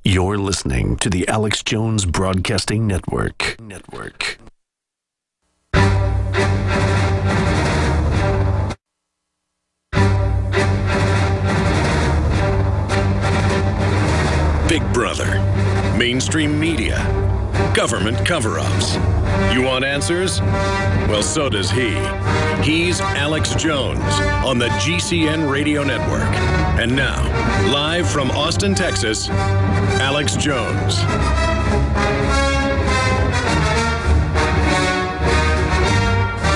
You're listening to the Alex Jones Broadcasting Network. Big Brother, mainstream media, government cover-ups. You want answers? Well, so does he. He's Alex Jones on the GCN Radio Network. And now, live from Austin, Texas, Alex Jones.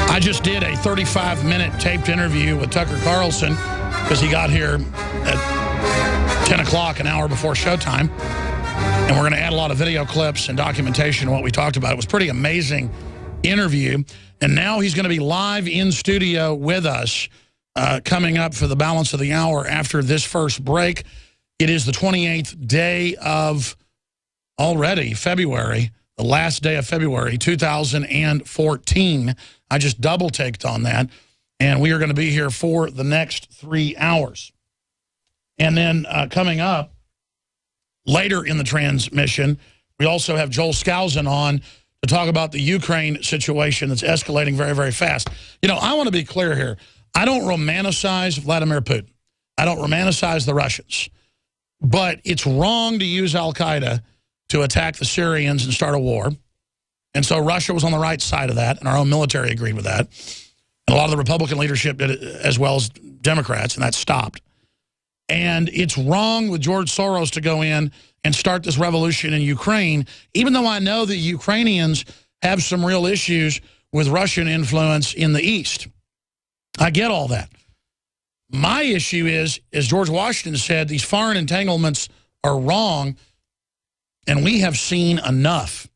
I just did a 35-minute taped interview with Tucker Carlson because he got here at 10 o'clock, an hour before showtime. And we're going to add a lot of video clips and documentation of what we talked about. It was a pretty amazing interview. And now he's going to be live in studio with us coming up for the balance of the hour after this first break. It is the 28th day of already February, the last day of February 2014. I just double-taked on that. And we are going to be here for the next 3 hours. And then coming up later in the transmission, we also have Joel Skousen on to talk about the Ukraine situation that's escalating very, very fast. You know, I want to be clear here. I don't romanticize Vladimir Putin. I don't romanticize the Russians. But it's wrong to use al-Qaeda to attack the Syrians and start a war. And so Russia was on the right side of that, and our own military agreed with that. And a lot of the Republican leadership did it, as well as Democrats, and that stopped. And it's wrong with George Soros to go in and start this revolution in Ukraine, even though I know that Ukrainians have some real issues with Russian influence in the East. I get all that. My issue is, as George Washington said, these foreign entanglements are wrong, and we have seen enough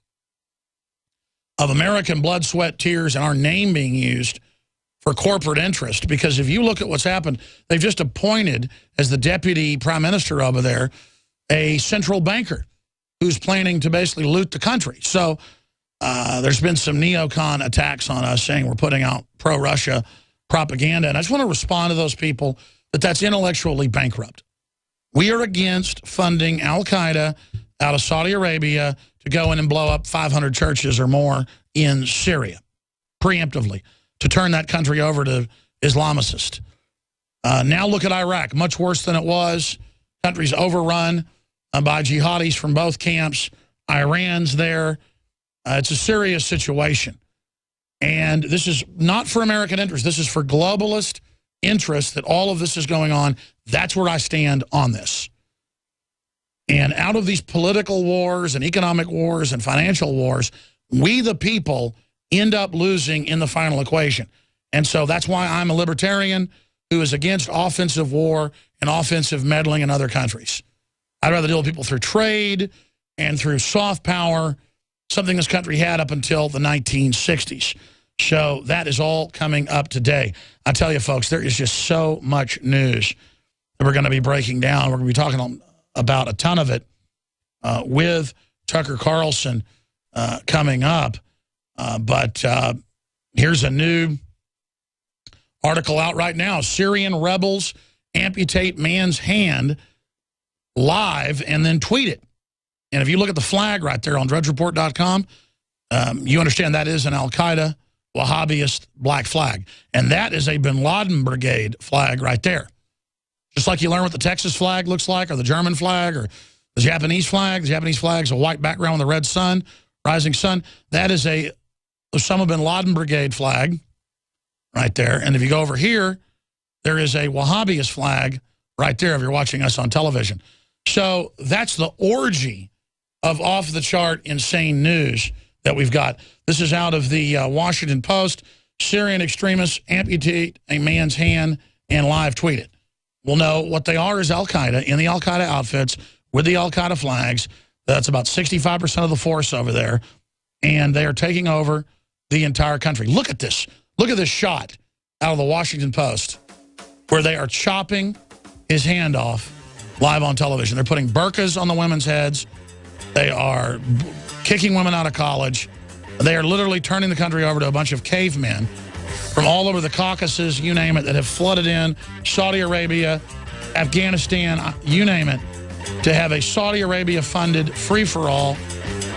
of American blood, sweat, tears, and our name being used for corporate interest. Because if you look at what's happened, they've just appointed, as the deputy prime minister over there, a central banker who's planning to basically loot the country. So there's been some neocon attacks on us saying we're putting out pro-Russia propaganda. And I just want to respond to those people that that's intellectually bankrupt. We are against funding al-Qaeda out of Saudi Arabia to go in and blow up 500 churches or more in Syria, preemptively, to turn that country over to Islamicists. Now look at Iraq, much worse than it was. Country's overrun by jihadis from both camps. Iran's there. It's a serious situation. And this is not for American interest. This is for globalist interest that all of this is going on. That's where I stand on this. And out of these political wars and economic wars and financial wars, we the people end up losing in the final equation. And so that's why I'm a libertarian who is against offensive war and offensive meddling in other countries. I'd rather deal with people through trade and through soft power, something this country had up until the 1960s. So that is all coming up today. I tell you, folks, there is just so much news that we're going to be breaking down. We're going to be talking about a ton of it with Tucker Carlson coming up. But here's a new article out right now. Syrian rebels amputate man's hand live and then tweet it. And if you look at the flag right there on drudgereport.com, you understand that is an al-Qaeda Wahhabist black flag. And that is a bin Laden brigade flag right there. Just like you learn what the Texas flag looks like, or the German flag, or the Japanese flag. The Japanese flag is a white background with a red sun, rising sun. That is a Osama bin Laden brigade flag right there. And if you go over here, there is a Wahhabist flag right there if you're watching us on television. So that's the orgy of off-the-chart insane news that we've got. This is out of the Washington Post. Syrian extremists amputate a man's hand and live tweet it. We'll know what they are is al-Qaeda, in the al-Qaeda outfits, with the al-Qaeda flags. That's about 65% of the force over there. And they are taking over the entire country. Look at this. Look at this shot out of the Washington Post where they are chopping his hand off live on television. They're putting burqas on the women's heads. They are kicking women out of college. They are literally turning the country over to a bunch of cavemen from all over the Caucasus, you name it, that have flooded in, Saudi Arabia, Afghanistan, you name it. to have a Saudi Arabia-funded free-for-all,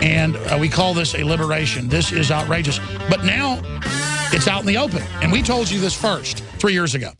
and we call this a liberation. This is outrageous. But now it's out in the open, and we told you this first 3 years ago.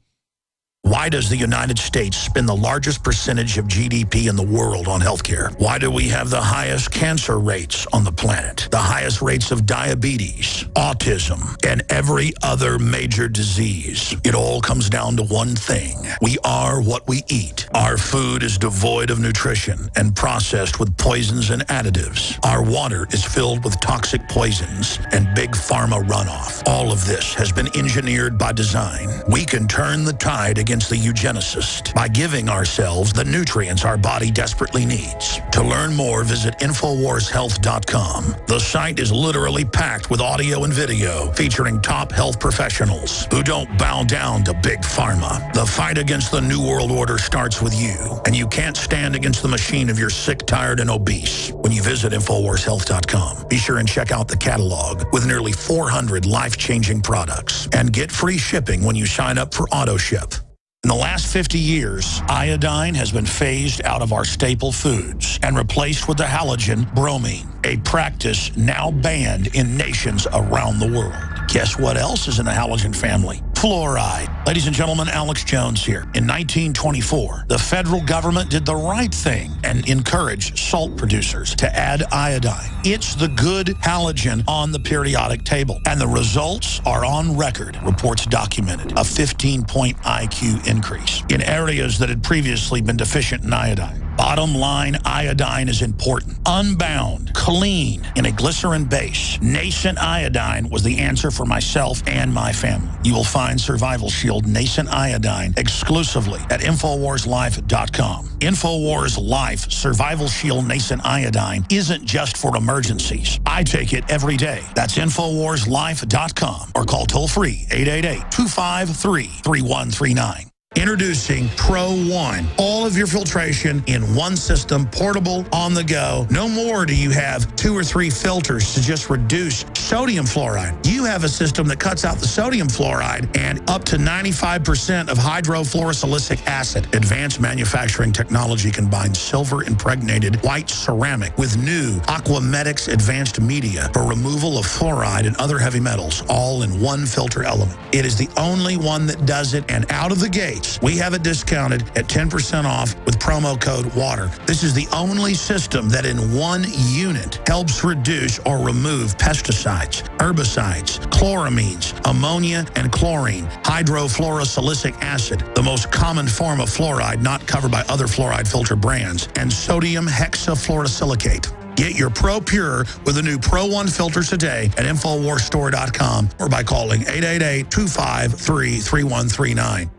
Why does the United States spend the largest percentage of GDP in the world on healthcare? Why do we have the highest cancer rates on the planet, the highest rates of diabetes, autism, and every other major disease? It all comes down to one thing. We are what we eat. Our food is devoid of nutrition and processed with poisons and additives. Our water is filled with toxic poisons and big pharma runoff. All of this has been engineered by design. We can turn the tide against the eugenicist by giving ourselves the nutrients our body desperately needs. To learn more, visit InfoWarsHealth.com. The site is literally packed with audio and video featuring top health professionals who don't bow down to big pharma. The fight against the New World Order starts with you, and you can't stand against the machine if you're sick, tired, and obese. When you visit InfoWarsHealth.com, be sure and check out the catalog with nearly 400 life-changing products, and get free shipping when you sign up for AutoShip. In the last 50 years, iodine has been phased out of our staple foods and replaced with the halogen bromine, a practice now banned in nations around the world. Guess what else is in the halogen family? Fluoride. Ladies and gentlemen, Alex Jones here. In 1924, the federal government did the right thing and encouraged salt producers to add iodine. It's the good halogen on the periodic table, and the results are on record. Reports documented a 15-point IQ increase in areas that had previously been deficient in iodine. Bottom line, iodine is important. Unbound, clean, in a glycerin base. Nascent iodine was the answer for myself and my family. You will find Survival Shield Nascent Iodine exclusively at InfoWarsLife.com. InfoWars Life Survival Shield Nascent Iodine isn't just for emergencies. I take it every day. That's InfoWarsLife.com, or call toll-free 888-253-3139. Introducing Pro One. All of your filtration in one system, portable, on the go. No more do you have 2 or 3 filters to just reduce sodium fluoride. You have a system that cuts out the sodium fluoride and up to 95% of hydrofluorosilicic acid. Advanced manufacturing technology combines silver-impregnated white ceramic with new Aquamedics advanced media for removal of fluoride and other heavy metals, all in one filter element. It is the only one that does it, and out of the gate, we have it discounted at 10% off with promo code WATER. This is the only system that in one unit helps reduce or remove pesticides, herbicides, chloramines, ammonia, and chlorine, hydrofluorosilicic acid, the most common form of fluoride not covered by other fluoride filter brands, and sodium hexafluorosilicate. Get your Pro Pure with the new Pro One filters today at InfoWarsStore.com or by calling 888-253-3139.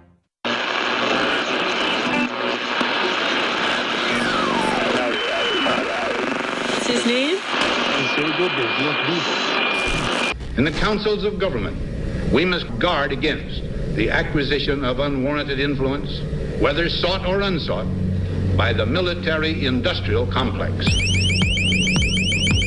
His name? In the councils of government, we must guard against the acquisition of unwarranted influence, whether sought or unsought, by the military-industrial complex.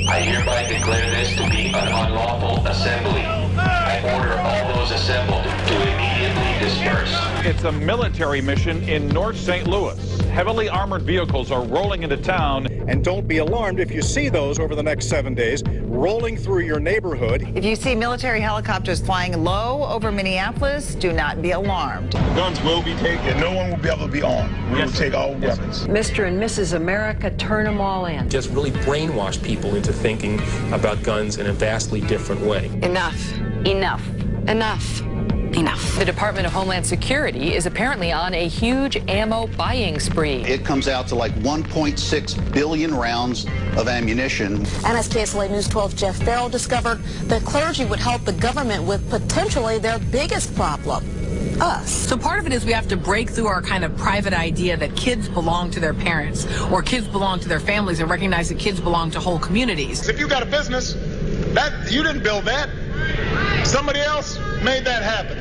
I hereby declare this to be an unlawful assembly. I order all those assembled to immediately disperse. It's a military mission in North St. Louis. Heavily armored vehicles are rolling into town. And don't be alarmed if you see those over the next 7 days rolling through your neighborhood. If you see military helicopters flying low over Minneapolis, do not be alarmed. The guns will be taken. No one will be able to be armed. We will take all weapons. Mr. and Mrs. America, turn them all in. Just really brainwash people into thinking about guns in a vastly different way. Enough. Enough. Enough. Enough. The Department of Homeland Security is apparently on a huge ammo buying spree. It comes out to like 1.6 billion rounds of ammunition. And as KSLA News 12 Jeff Farrell discovered, the clergy would help the government with potentially their biggest problem, us. So part of it is we have to break through our kind of private idea that kids belong to their parents or kids belong to their families and recognize that kids belong to whole communities. If you got a business, that you didn't build that. Somebody else made that happen.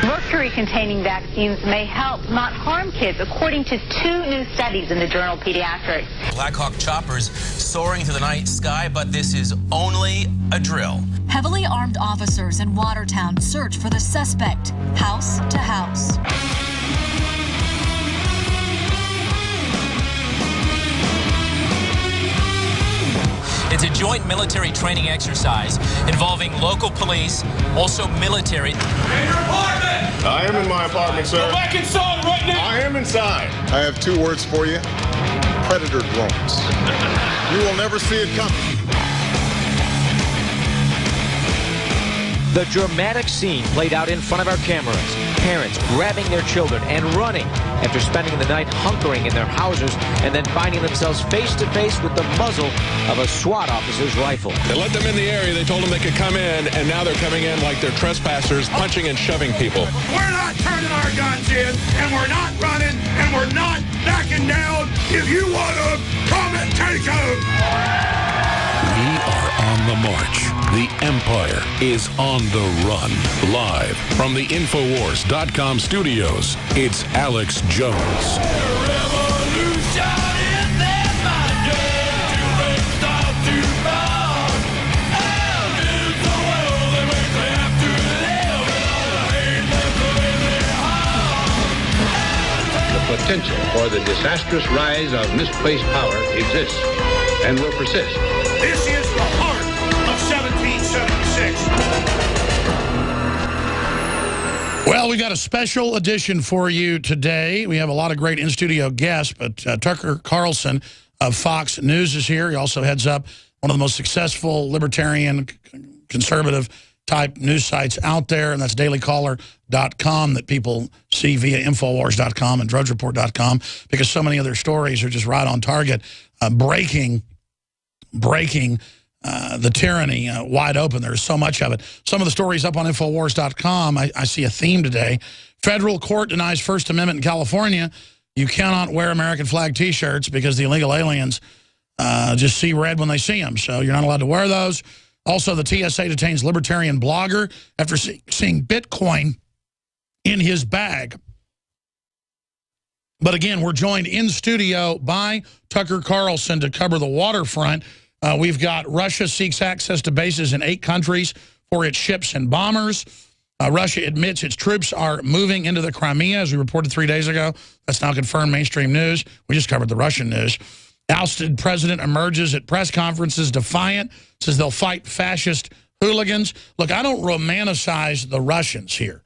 Mercury-containing vaccines may help, not harm kids, according to 2 new studies in the journal Pediatrics. Black Hawk choppers soaring through the night sky, but this is only a drill. Heavily armed officers in Watertown search for the suspect, house to house. joint military training exercise involving local police, also military. In your apartment! I am in my apartment, sir. Go back inside right now! I am inside. I have 2 words for you. Predator drones. You will never see it coming. The dramatic scene played out in front of our cameras. Parents grabbing their children and running after spending the night hunkering in their houses and then finding themselves face to face with the muzzle of a SWAT officer's rifle. They let them in the area. They told them they could come in, and now they're coming in like they're trespassers, punching and shoving people. We're not turning our guns in, and we're not running, and we're not backing down. If you want them, come and take them. We are on the march. The Empire is on the run. Live from the Infowars.com studios, it's Alex Jones. The potential for the disastrous rise of misplaced power exists and will persist. This is the heart of 1776. Well, we've got a special edition for you today. We have a lot of great in-studio guests, but Tucker Carlson of Fox News is here. He also heads up one of the most successful libertarian, conservative-type news sites out there, and that's dailycaller.com that people see via Infowars.com and DrudgeReport.com because so many of their stories are just right on target, breaking the tyranny wide open. There's so much of it. Some of the stories up on Infowars.com, I see a theme today. Federal court denies First Amendment in California. You cannot wear American flag T-shirts because the illegal aliens just see red when they see them. So you're not allowed to wear those. Also, the TSA detains libertarian blogger after seeing Bitcoin in his bag. But again, we're joined in studio by Tucker Carlson to cover the waterfront. We've got Russia seeks access to bases in 8 countries for its ships and bombers. Russia admits its troops are moving into the Crimea, as we reported 3 days ago. That's now confirmed mainstream news. We just covered the Russian news. Ousted president emerges at press conferences defiant, says they'll fight fascist hooligans. Look, I don't romanticize the Russians here.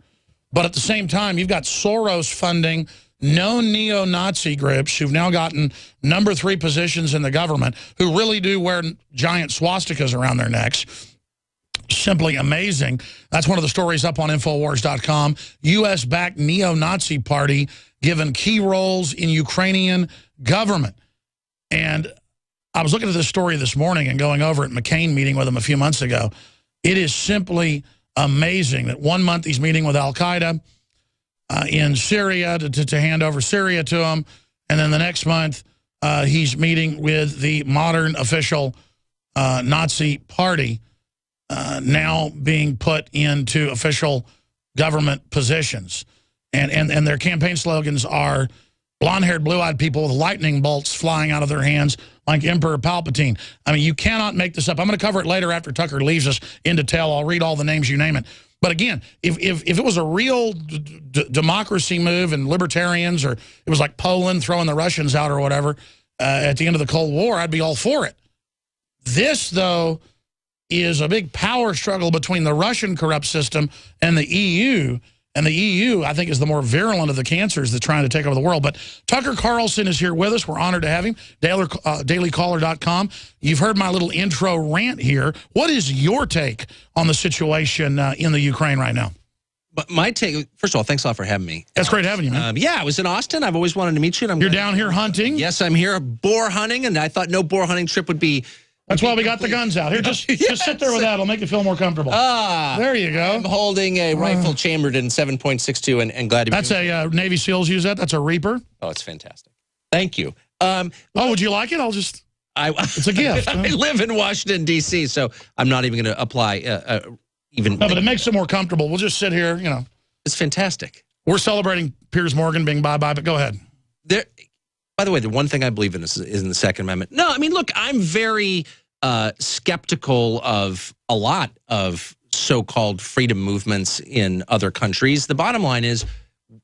But at the same time, you've got Soros funding known neo-Nazi groups who've now gotten number 3 positions in the government, who really do wear giant swastikas around their necks. Simply amazing. That's one of the stories up on Infowars.com. U.S.-backed neo-Nazi party given key roles in Ukrainian government. And I was looking at this story this morning and going over at McCain meeting with him a few months ago. It is simply amazing that 1 month he's meeting with al-Qaeda in Syria to hand over Syria to him. And then the next month, he's meeting with the modern official Nazi party now being put into official government positions. And their campaign slogans are blonde-haired, blue-eyed people with lightning bolts flying out of their hands like Emperor Palpatine. I mean, you cannot make this up. I'm going to cover it later after Tucker leaves us in detail. I'll read all the names, you name it. But again, if it was a real democracy move and libertarians, or it was like Poland throwing the Russians out or whatever at the end of the Cold War, I'd be all for it. This, though, is a big power struggle between the Russian corrupt system and the EU. And the EU, I think, is the more virulent of the cancers that's trying to take over the world. But Tucker Carlson is here with us. We're honored to have him. Dailycaller.com. You've heard my little intro rant here. What is your take on the situation in the Ukraine right now? But my take, first of all, thanks a lot for having me. That's great having you, man. Yeah, I was in Austin. I've always wanted to meet you. And You're down here hunting? Yes, I'm here boar hunting, and I thought no boar hunting trip would be... That's why we got the guns out. Here, just sit there with that. It'll make you feel more comfortable. There you go. I'm holding a rifle chambered in 7.62 and glad to be... That's a Navy SEALs use that? That's a Reaper? Oh, it's fantastic. Thank you. Would you like it? It's a gift. I live in Washington, D.C., so I'm not even going to apply even... No, but it makes it more comfortable. We'll just sit here, you know. It's fantastic. We're celebrating Piers Morgan being bye-bye, but go ahead. By the way, the one thing I believe in is in the Second Amendment. No, I mean, look, I'm very skeptical of a lot of so-called freedom movements in other countries. The bottom line is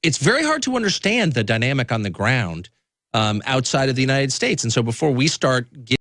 it's very hard to understand the dynamic on the ground outside of the United States. And so before we start